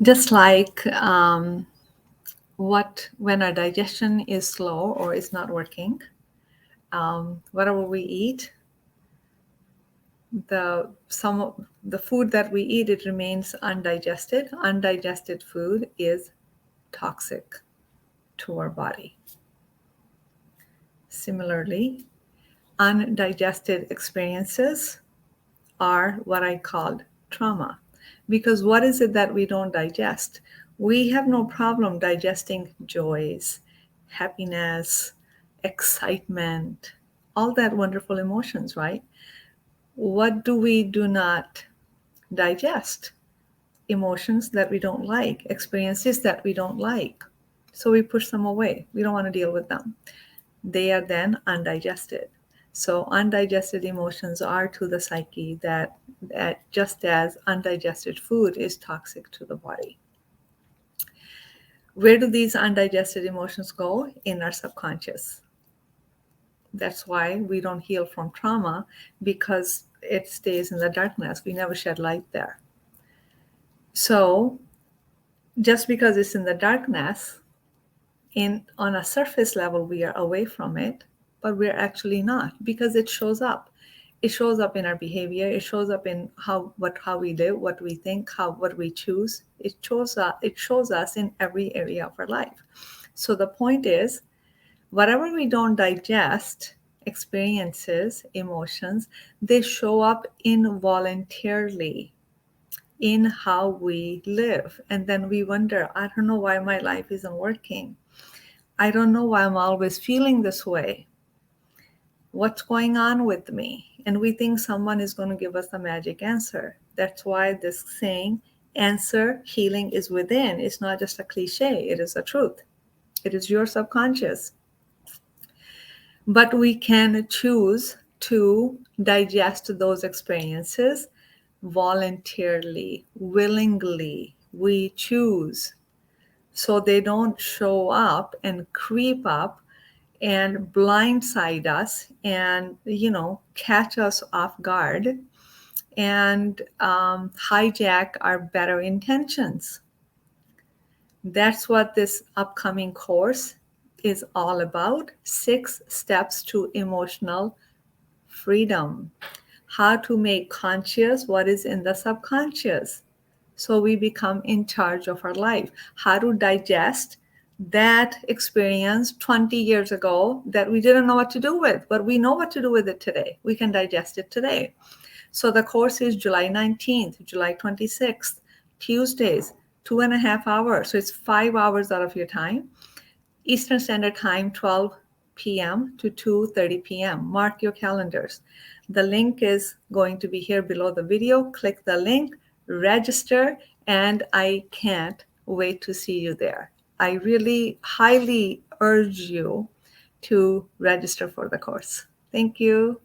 Just like when our digestion is slow or is not working, whatever we eat, the food that we eat, it remains undigested. Undigested food is toxic to our body. Similarly, undigested experiences are what I called trauma. Because what is it that we don't digest? We have no problem digesting joys, happiness, excitement, all that wonderful emotions, right? What do we do not digest? Emotions that we don't like, experiences that we don't like. So we push them away. We don't want to deal with them. They are then undigested. So undigested emotions are to the psyche that just as undigested food is toxic to the body. Where do these undigested emotions go? In our subconscious. That's why we don't heal from trauma, because it stays in the darkness. We never shed light there. So just because it's in the darkness, on a surface level, we are away from it, but we're actually not, because it shows up. It shows up in our behavior. It shows up in how we live, what we think, what we choose. It shows up. It shows us in every area of our life. So the point is, whatever we don't digest, experiences, emotions, they show up involuntarily in how we live. And then we wonder, I don't know why my life isn't working. I don't know why I'm always feeling this way. What's going on with me? And we think someone is going to give us the magic answer. That's why this saying, answer healing is within, is not just a cliche, it is a truth. It is your subconscious. But we can choose to digest those experiences voluntarily, willingly. We choose, so they don't show up and creep up and blindside us and catch us off guard and hijack our better intentions. That's what this upcoming course is all about. 6 steps to emotional freedom. How to make conscious what is in the subconscious, so we become in charge of our life. How to digest that experience 20 years ago that we didn't know what to do with, but we know what to do with it today. We can digest it today. So the course is July 19th, July 26th, Tuesdays, 2.5 hours. So it's 5 hours out of your time. Eastern Standard Time, 12 p.m. to 2:30 p.m. Mark your calendars. The link is going to be here below the video. Click the link, register, and I can't wait to see you there. I really highly urge you to register for the course. Thank you.